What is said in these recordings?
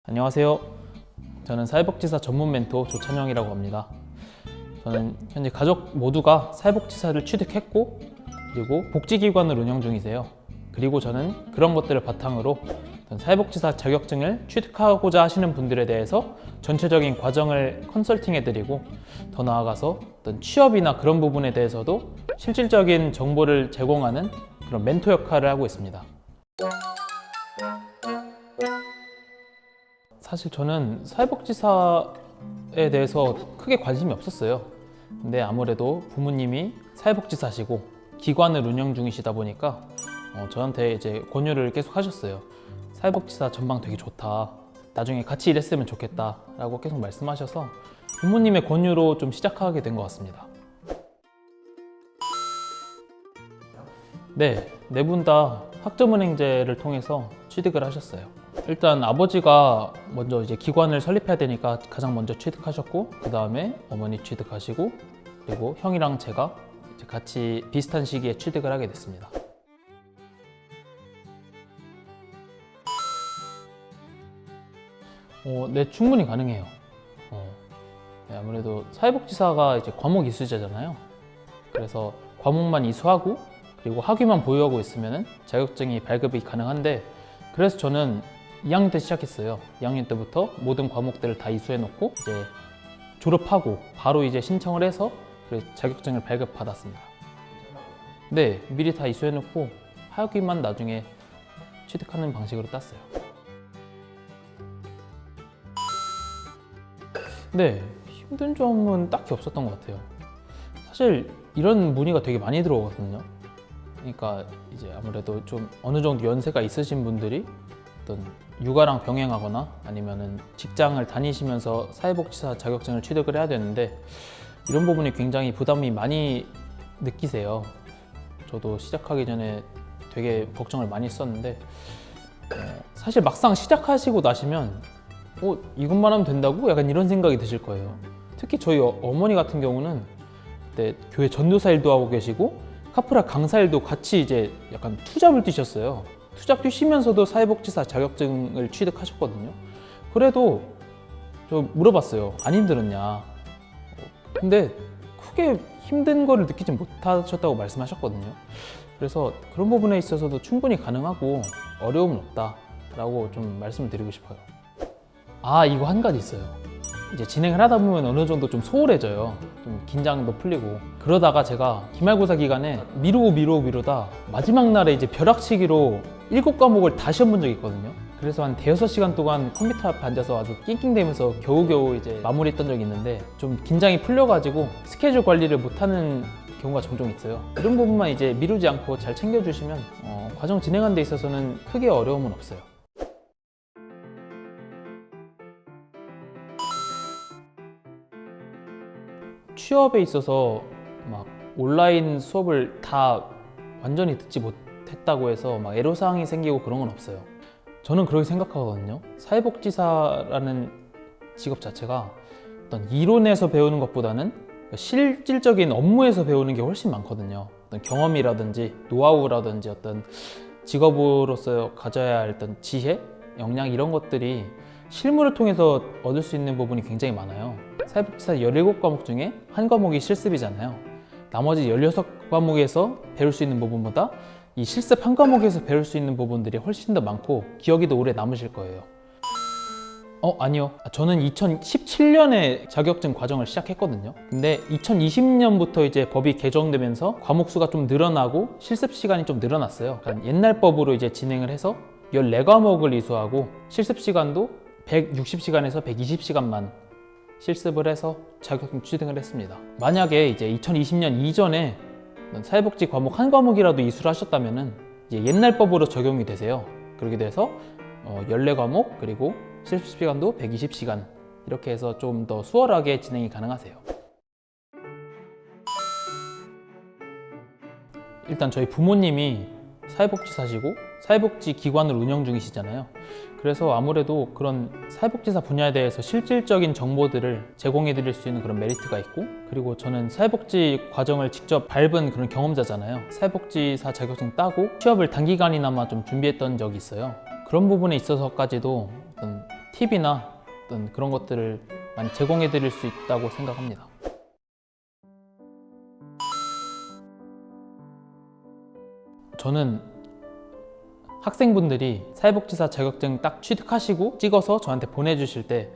안녕하세요. 저는 사회복지사 전문 멘토 조찬영이라고 합니다. 저는 현재 가족 모두가 사회복지사를 취득했고 그리고 복지기관을 운영 중이세요. 그리고 저는 그런 것들을 바탕으로 사회복지사 자격증을 취득하고자 하시는 분들에 대해서 전체적인 과정을 컨설팅해드리고 더 나아가서 어떤 취업이나 그런 부분에 대해서도 실질적인 정보를 제공하는 그런 멘토 역할을 하고 있습니다. 사실 저는 사회복지사에 대해서 크게 관심이 없었어요. 근데 아무래도 부모님이 사회복지사시고 기관을 운영 중이시다 보니까 저한테 이제 권유를 계속 하셨어요. 사회복지사 전망 되게 좋다. 나중에 같이 일했으면 좋겠다 라고 계속 말씀하셔서 부모님의 권유로 좀 시작하게 된 것 같습니다. 네, 네 분 다 학점은행제를 통해서 취득을 하셨어요. 일단 아버지가 먼저 이제 기관을 설립해야 되니까 가장 먼저 취득하셨고, 그 다음에 어머니 취득하시고, 그리고 형이랑 제가 이제 같이 비슷한 시기에 취득을 하게 됐습니다. 네, 충분히 가능해요. 네, 아무래도 사회복지사가 이제 과목 이수제잖아요. 그래서 과목만 이수하고 그리고 학위만 보유하고 있으면 자격증이 발급이 가능한데, 그래서 저는 2학년 때 시작했어요. 2학년 때부터 모든 과목들을 다 이수해 놓고 이제 졸업하고 바로 이제 신청을 해서 자격증을 발급받았습니다. 네, 미리 다 이수해 놓고 학위만 나중에 취득하는 방식으로 땄어요. 네, 힘든 점은 딱히 없었던 것 같아요. 사실 이런 문의가 되게 많이 들어오거든요. 그러니까 이제 아무래도 좀 어느 정도 연세가 있으신 분들이 어떤 육아랑 병행하거나 아니면은 직장을 다니시면서 사회복지사 자격증을 취득을 해야 되는데 이런 부분이 굉장히 부담이 많이 느끼세요. 저도 시작하기 전에 되게 걱정을 많이 했었는데 사실 막상 시작하시고 나시면 이것만 하면 된다고? 약간 이런 생각이 드실 거예요. 특히 저희 어머니 같은 경우는 그때 교회 전도사 일도 하고 계시고 카프라 강사 일도 같이 이제 약간 투잡을 뛰셨어요. 투잡 뛰시면서도 사회복지사 자격증을 취득하셨거든요. 그래도 저 물어봤어요. 안 힘들었냐? 근데 크게 힘든 거를 느끼지 못하셨다고 말씀하셨거든요. 그래서 그런 부분에 있어서도 충분히 가능하고 어려움은 없다라고 좀 말씀을 드리고 싶어요. 이거 한 가지 있어요. 이제 진행을 하다 보면 어느 정도 좀 소홀해져요. 좀 긴장도 풀리고. 그러다가 제가 기말고사 기간에 미루다 마지막 날에 이제 벼락치기로 7과목을 다 시험 본 적이 있거든요. 그래서 한 대여섯 시간 동안 컴퓨터 앞에 앉아서 아주 낑낑대면서 겨우겨우 이제 마무리했던 적이 있는데 좀 긴장이 풀려가지고 스케줄 관리를 못하는 경우가 종종 있어요. 이런 부분만 이제 미루지 않고 잘 챙겨주시면 과정 진행하는 데 있어서는 크게 어려움은 없어요. 취업에 있어서 막 온라인 수업을 다 완전히 듣지 못했다고 해서 막 애로사항이 생기고 그런 건 없어요. 저는 그렇게 생각하거든요. 사회복지사라는 직업 자체가 어떤 이론에서 배우는 것보다는 실질적인 업무에서 배우는 게 훨씬 많거든요. 어떤 경험이라든지 노하우라든지 어떤 직업으로서 가져야 할 어떤 지혜, 역량 이런 것들이 실무를 통해서 얻을 수 있는 부분이 굉장히 많아요. 사회복지사 17과목 중에 한 과목이 실습이잖아요. 나머지 16과목에서 배울 수 있는 부분보다 이 실습 한 과목에서 배울 수 있는 부분들이 훨씬 더 많고 기억이 더 오래 남으실 거예요. 아니요. 저는 2017년에 자격증 과정을 시작했거든요. 근데 2020년부터 이제 법이 개정되면서 과목 수가 좀 늘어나고 실습 시간이 좀 늘어났어요. 그러니까 옛날 법으로 이제 진행을 해서 14과목을 이수하고 실습 시간도 160시간에서 120시간만 실습을 해서 자격증 취득을 했습니다. 만약에 이제 2020년 이전에 사회복지 과목 한 과목이라도 이수를 하셨다면은 이제 옛날 법으로 적용이 되세요. 그렇게 돼서 14과목 그리고 실습 시간도 120시간 이렇게 해서 좀 더 수월하게 진행이 가능하세요. 일단 저희 부모님이 사회복지사시고 사회복지 기관을 운영 중이시잖아요. 그래서 아무래도 그런 사회복지사 분야에 대해서 실질적인 정보들을 제공해 드릴 수 있는 그런 메리트가 있고, 그리고 저는 사회복지 과정을 직접 밟은 그런 경험자잖아요. 사회복지사 자격증 따고 취업을 단기간이나마 좀 준비했던 적이 있어요. 그런 부분에 있어서까지도 어떤 팁이나 어떤 그런 것들을 많이 제공해 드릴 수 있다고 생각합니다. 저는 학생분들이 사회복지사 자격증 딱 취득하시고 찍어서 저한테 보내주실 때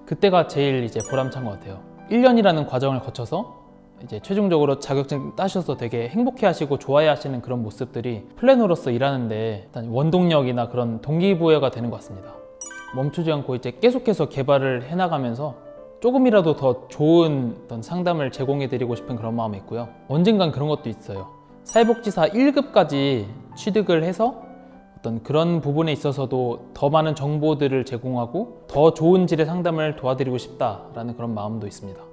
그때가 제일 이제 보람찬 것 같아요. 1년이라는 과정을 거쳐서 이제 최종적으로 자격증 따셔서 되게 행복해 하시고 좋아해 하시는 그런 모습들이 플래너로서 일하는데 일단 원동력이나 그런 동기부여가 되는 것 같습니다. 멈추지 않고 이제 계속해서 개발을 해나가면서 조금이라도 더 좋은 어떤 상담을 제공해 드리고 싶은 그런 마음이 있고요. 언젠간 그런 것도 있어요. 사회복지사 1급까지 취득을 해서 어떤 그런 부분에 있어서도 더 많은 정보들을 제공하고 더 좋은 질의 상담을 도와드리고 싶다라는 그런 마음도 있습니다.